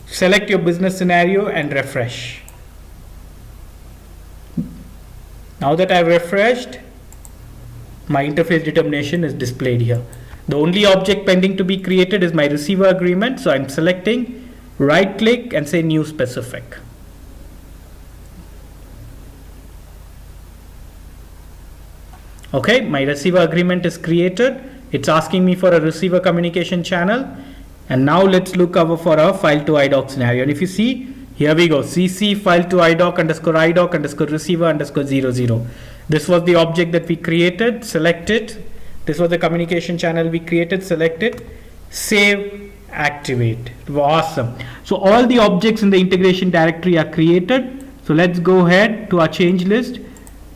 select your business scenario and refresh. Now that I've refreshed, my interface determination is displayed here. The only object pending to be created is my receiver agreement. So I'm selecting, right click and say new specific. Okay, my receiver agreement is created. It's asking me for a receiver communication channel. And now let's look over for a file to IDoc scenario. And if you see, here we go, CC file to IDoc underscore receiver underscore 00. This was the object that we created. Select it. This was the communication channel we created. Select it. Save, activate. Awesome. So all the objects in the integration directory are created. So let's go ahead to our change list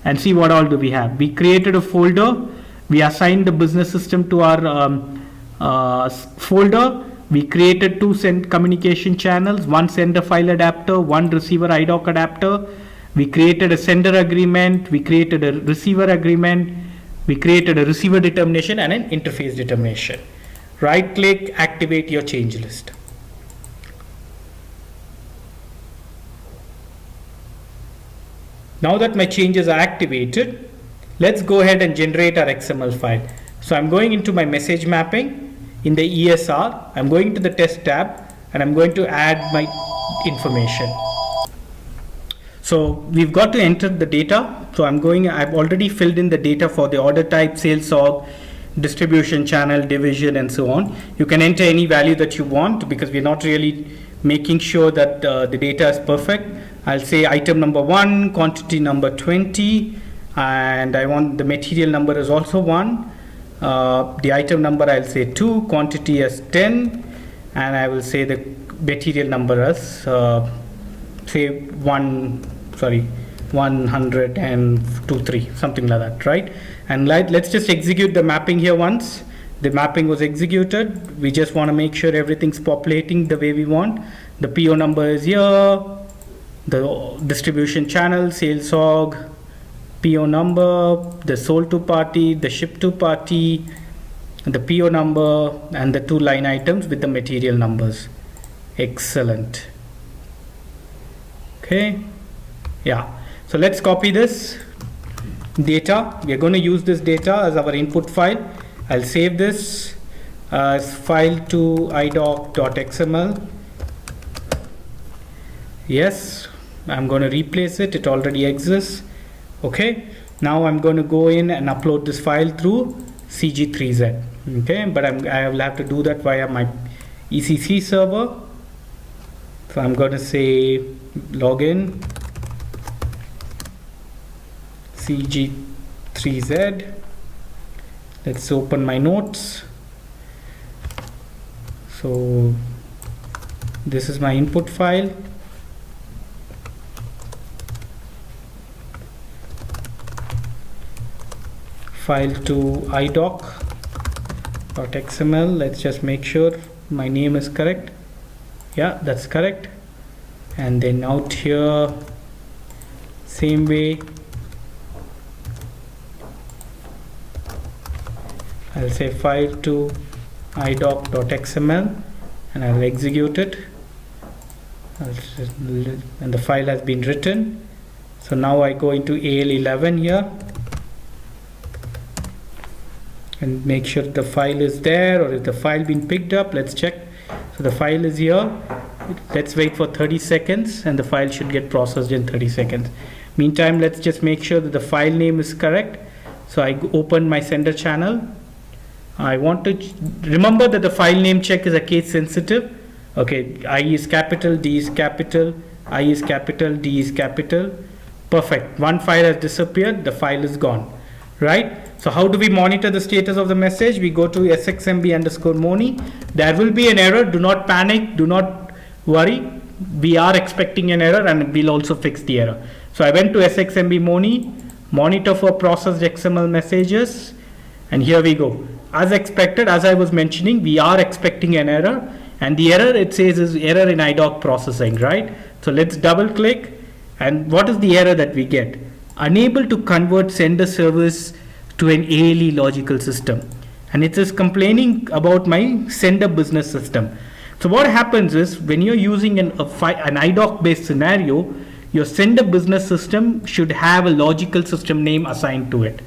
and see what all do we have. We created a folder. We assigned the business system to our folder. We created two communication channels, one sender file adapter, one receiver IDoc adapter. We created a sender agreement. We created a receiver agreement. We created a receiver determination and an interface determination. Right click, activate your change list. Now that my changes are activated, let's go ahead and generate our XML file. So I'm going into my message mapping. In the ESR, I'm going to the test tab and I'm going to add my information. So we've got to enter the data. So I've already filled in the data for the order type, sales org, distribution channel, division, and so on. You can enter any value that you want because we're not really making sure that the data is perfect. I'll say item number 1, quantity number 20, and I want the material number is also 1. The item number I'll say 2, quantity as 10, and I will say the material number as say 123, something like that, right? And let's just execute the mapping here once. The mapping was executed. We just want to make sure everything's populating the way we want. The PO number is here, the distribution channel, sales org, PO number, the sold to party, the ship to party, the PO number, and the 2 line items with the material numbers. Excellent. Okay, yeah. So let's copy this data. We are going to use this data as our input file. I'll save this as file to idoc.xml. Yes, I'm going to replace it. It already exists. Okay. Now I'm going to go in and upload this file through CG3Z. Okay, but I will have to do that via my ECC server. So I'm going to say login CG3Z. Let's open my notes. So this is my input file. File to IDoc.xml. Let's just make sure my name is correct. Yeah, that's correct. And then out here, same way, I'll say file to IDoc.xml and I'll execute it. And the file has been written. So now I go into AL11 here and make sure the file is there, or is the file been picked up. Let's check. So the file is here. Let's wait for 30 seconds and the file should get processed in 30 seconds. Meantime, let's just make sure that the file name is correct. So I open my sender channel. I want to remember that the file name check is a case sensitive. Okay, I is capital, D is capital, I is capital, D is capital. Perfect. One file has disappeared, the file is gone. Right? So how do we monitor the status of the message? We go to sxmb_moni. There will be an error. Do not panic. Do not worry. We are expecting an error and we'll also fix the error. So I went to sxmb_moni, monitor for processed XML messages, and here we go. As expected, as I was mentioning, we are expecting an error, and the error it says is error in IDoc processing, right? So let's double click, and what is the error that we get? Unable to convert sender service to an ALE logical system, and it is complaining about my sender business system. So what happens is when you're using an IDoc based scenario, your sender business system should have a logical system name assigned to it.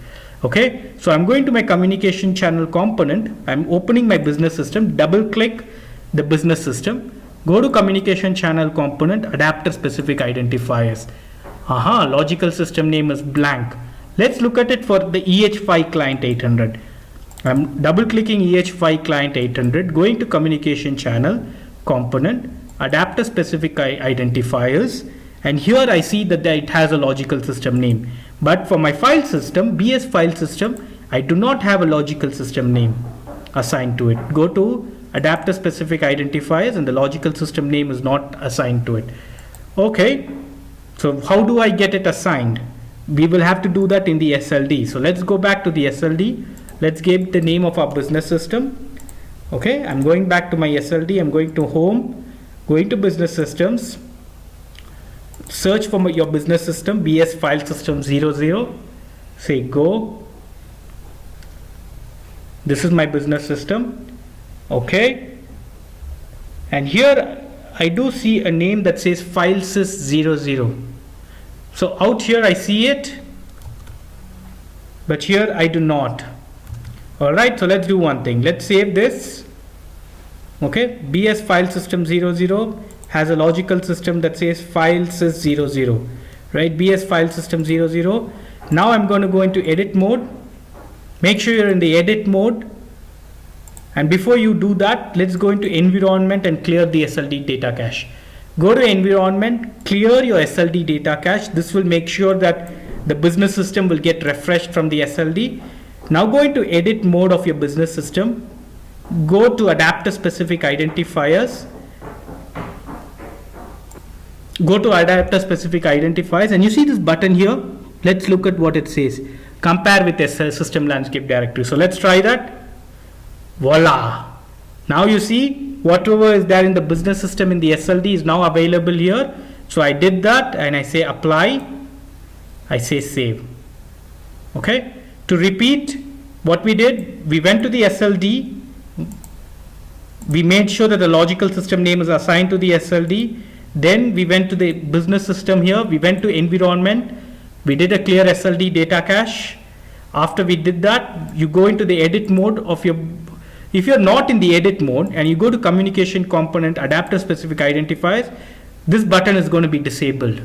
Okay, so I'm going to my communication channel component. I'm opening my business system, double click the business system, go to communication channel component, adapter specific identifiers. Logical system name is blank. Let's look at it for the EH5 client 800. I'm double clicking EH5 client 800, going to communication channel component, adapter specific identifiers, and here I see that it has a logical system name. But for my file system, BS file system, I do not have a logical system name assigned to it. Go to adapter specific identifiers and the logical system name is not assigned to it. Okay, so how do I get it assigned? We will have to do that in the SLD. So let's go back to the SLD. Let's give the name of our business system. Okay, I'm going back to my SLD. I'm going to home, going to business systems, search for your business system, BS file system 00, say go. This is my business system. Okay, and here I do see a name that says filesys00. So out here I see it, but here I do not. Alright, so let's do one thing. Let's save this. Okay, BS file system 00 has a logical system that says filesys00, right? BS file system 00. Now I'm going to go into edit mode. Make sure you're in the edit mode. And before you do that, let's go into environment and clear the SLD data cache. Go to environment, clear your SLD data cache. This will make sure that the business system will get refreshed from the SLD. Now go into edit mode of your business system. Go to adapter specific identifiers. Go to adapter specific identifiers and you see this button here. Let's look at what it says. Compare with SL system landscape directory. So let's try that. Voila. Now you see whatever is there in the business system in the SLD is now available here. So I did that and I say apply. I say save. Okay. To repeat what we did, we went to the SLD. We made sure that the logical system name is assigned to the SLD. Then we went to the business system here. We went to environment. We did a clear SLD data cache. After we did that, you go into the edit mode of your, if you're not in the edit mode and you go to communication component, adapter specific identifiers, this button is going to be disabled,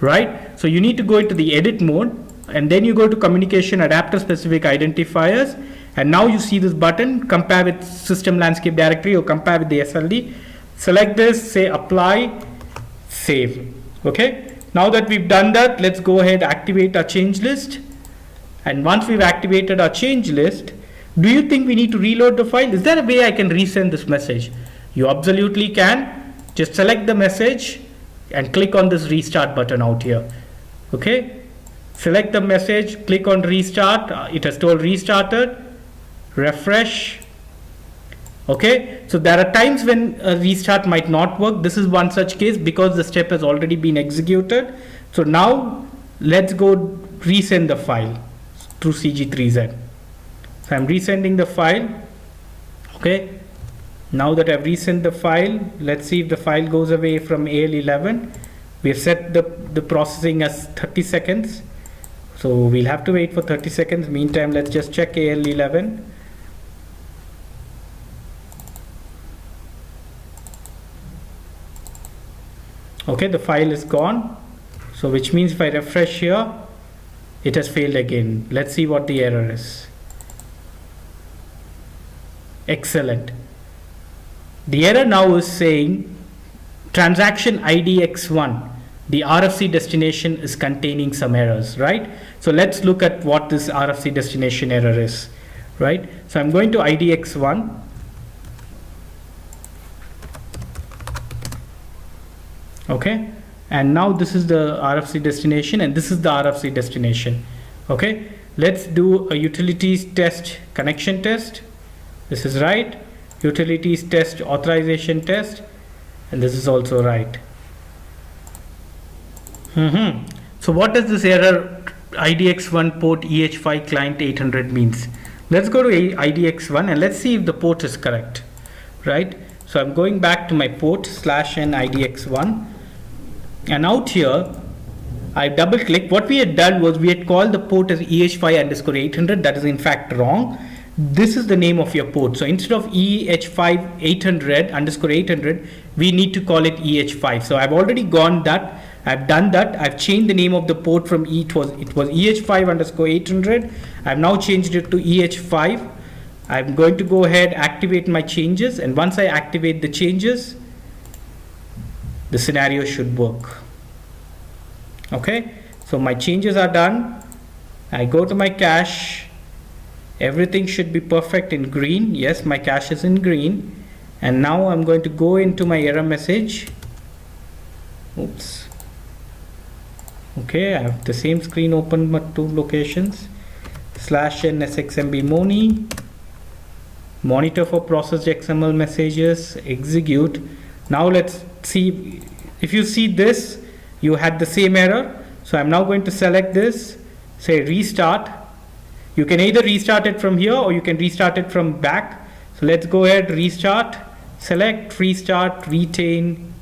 right? So you need to go into the edit mode, and then you go to communication adapter specific identifiers, and now you see this button, compare with system landscape directory or compare with the SLD. Select this, say apply, save. Okay, now that we've done that, let's go ahead, activate our change list. And once we've activated our change list, do you think we need to reload the file? Is there a way I can resend this message? You absolutely can. Just select the message and click on this restart button out here. Okay, select the message, click on restart. It has told restarted. Refresh. Okay, so there are times when a restart might not work. This is one such case because the step has already been executed. So now let's go resend the file through CG3Z. So I'm resending the file. Okay, now that I've resent the file, let's see if the file goes away from AL11. We have set the processing as 30 seconds. So we'll have to wait for 30 seconds. Meantime, let's just check AL11. Okay, the file is gone. So which means if I refresh here, it has failed again. Let's see what the error is. Excellent. The error now is saying transaction IDX1, the RFC destination is containing some errors, right? So let's look at what this RFC destination error is, right? So I'm going to IDX1. Okay, and now this is the RFC destination and this is the RFC destination. Okay, let's do a utilities test connection test. This is right. Utilities test authorization test, and this is also right. So what does this error IDX1 port EH5 client 800 means? Let's go to IDX1 and let's see if the port is correct, right? So I'm going back to my port /n IDX1, and out here I double click. What we had done was we had called the port as EH5_800. That is in fact wrong. This is the name of your port. So instead of EH5 800_800, we need to call it EH5. So I've already gone that. I've done that. I've changed the name of the port from it was EH5_800. I've now changed it to EH5. I'm going to go ahead, activate my changes, and once I activate the changes, the scenario should work. Okay, so my changes are done. I go to my cache. Everything should be perfect in green. Yes, my cache is in green. And now I'm going to go into my error message. Oops. Okay, I have the same screen open but two locations. /n SXMB Moni. Monitor for processed XML messages. Execute. Now let's see. If you see this, you had the same error. So I'm now going to select this, say restart. You can either restart it from here or you can restart it from back. So let's go ahead, restart, select, restart, retain,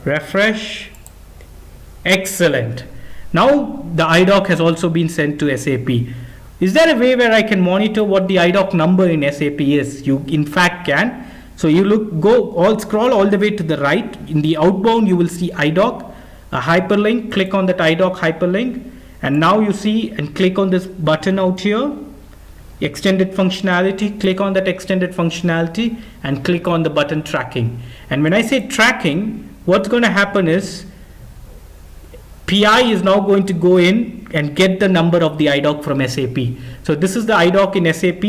refresh. Excellent. Now the IDoc has also been sent to SAP. Is there a way where I can monitor what the IDoc number in SAP is? You in fact can. So you scroll all the way to the right. In the outbound, you will see IDoc, a hyperlink. Click on that IDoc hyperlink, and now you see and click on this button out here, extended functionality. Click on that extended functionality and click on the button tracking. And when I say tracking, what's going to happen is PI is now going to go in and get the number of the IDoc from SAP. So this is the IDoc in SAP,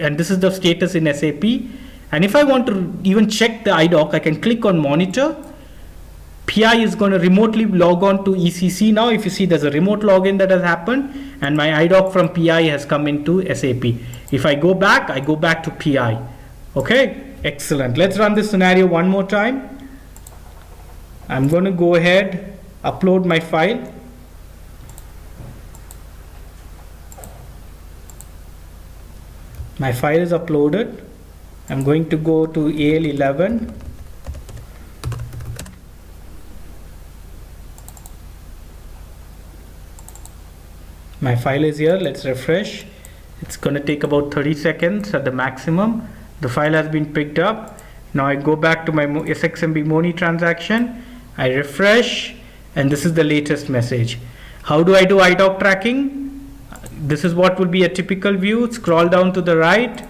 and this is the status in SAP. And if I want to even check the IDoc, I can click on monitor. PI is going to remotely log on to ECC now. If you see, there's a remote login that has happened, and my IDoc from PI has come into SAP. If I go back to PI. Okay, excellent. Let's run this scenario one more time. I'm going to go ahead, upload my file. My file is uploaded. I'm going to go to AL11. My file is here. Let's refresh. It's going to take about 30 seconds at the maximum. The file has been picked up. Now I go back to my SXMB Money transaction, I refresh, and this is the latest message. How do I do IDoc tracking? This is what would be a typical view. Scroll down to the right.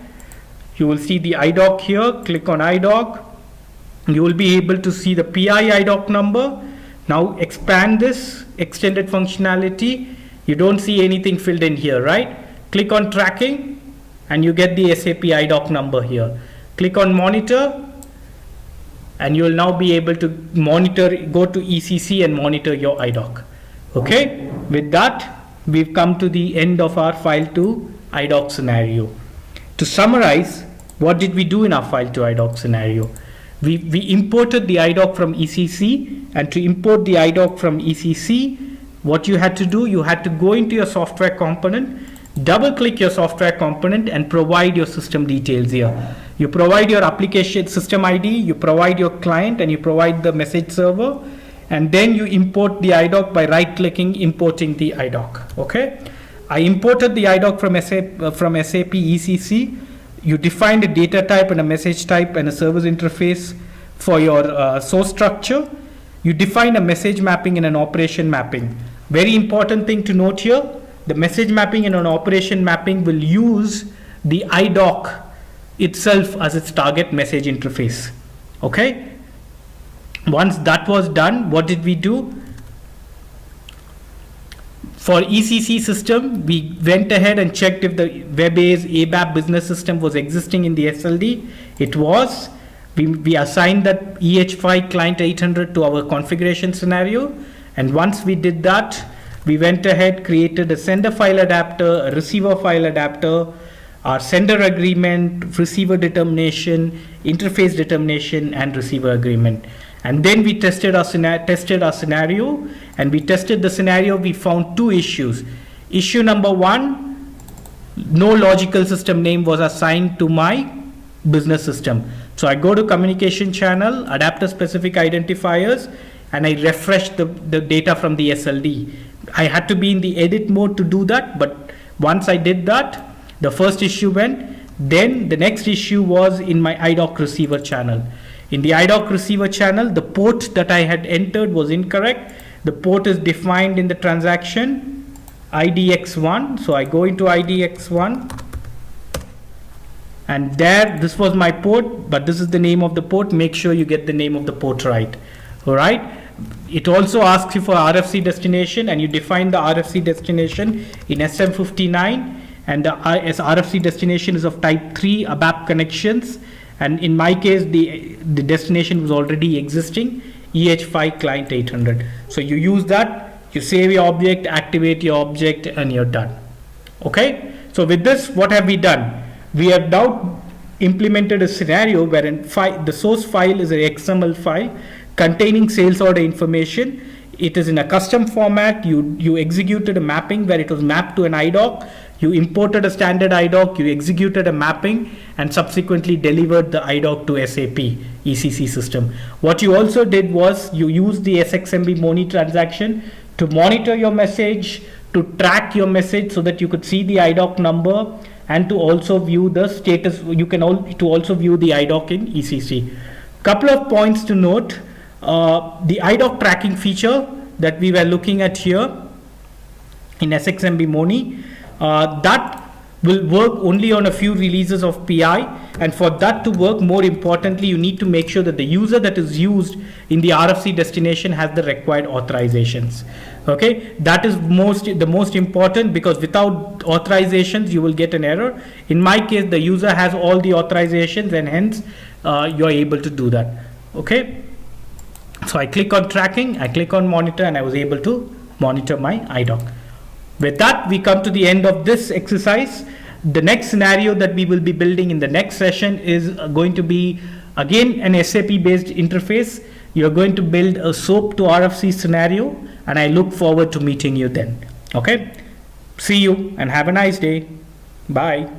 You will see the IDoc here. Click on IDoc. You will be able to see the PI IDoc number. Now expand this extended functionality. You don't see anything filled in here, right? Click on tracking and you get the SAP IDoc number here. Click on monitor and you will now be able to monitor, go to ECC and monitor your IDoc. Okay, with that, we've come to the end of our file to IDoc scenario. To summarize, what did we do in our file to IDoc scenario? We imported the IDoc from ECC, and to import the IDoc from ECC, what you had to do, you had to go into your software component, double click your software component and provide your system details here. You provide your application system ID, you provide your client, and you provide the message server, and then you import the IDoc by right clicking importing the IDoc. Okay, I imported the IDoc from SAP ECC. You defined a data type and a message type and a service interface for your source structure. You define a message mapping and an operation mapping. Very important thing to note here, the message mapping and an operation mapping will use the IDoc itself as its target message interface. Okay, once that was done, what did we do? For ECC system, we went ahead and checked if the web-based ABAP business system was existing in the SLD. It was. We assigned that EH5 client 800 to our configuration scenario, and once we did that, we went ahead, created a sender file adapter, a receiver file adapter, our sender agreement, receiver determination, interface determination, and receiver agreement. And then we tested our scenario, and we tested the scenario. We found two issues. Issue number one, no logical system name was assigned to my business system. So I go to communication channel, adapter specific identifiers, and I refresh the data from the SLD. I had to be in the edit mode to do that, but once I did that, the first issue went. Then the next issue was in my IDoc receiver channel. In the IDoc receiver channel, the port that I had entered was incorrect. The port is defined in the transaction IDX1. So I go into IDX1, and there, this was my port, but this is the name of the port. Make sure you get the name of the port right. All right. It also asks you for RFC destination, and you define the RFC destination in SM59, and the RFC destination is of type 3 ABAP connections. And in my case, the destination was already existing, EH5 client 800. So you use that, you save your object, activate your object, and you're done. Okay. So with this, what have we done? We have now implemented a scenario wherein the source file is an XML file containing sales order information. It is in a custom format. You executed a mapping where it was mapped to an IDoc. You imported a standard IDoc, you executed a mapping, and subsequently delivered the IDoc to SAP ECC system. What you also did was you used the SXMB Money transaction to monitor your message, to track your message so that you could see the IDoc number, and to also view the status. You can also view the IDoc in ECC. Couple of points to note. The IDoc tracking feature that we were looking at here in SXMB Money, that will work only on a few releases of PI, and for that to work, more importantly, you need to make sure that the user that is used in the RFC destination has the required authorizations. Okay, that is the most important, because without authorizations you will get an error. In my case, the user has all the authorizations, and hence you are able to do that. Okay, so I click on tracking, I click on monitor, and I was able to monitor my IDoc. With that, we come to the end of this exercise. The next scenario that we will be building in the next session is going to be again an SAP based interface. You're going to build a SOAP to RFC scenario, and I look forward to meeting you then. Okay, see you and have a nice day. Bye.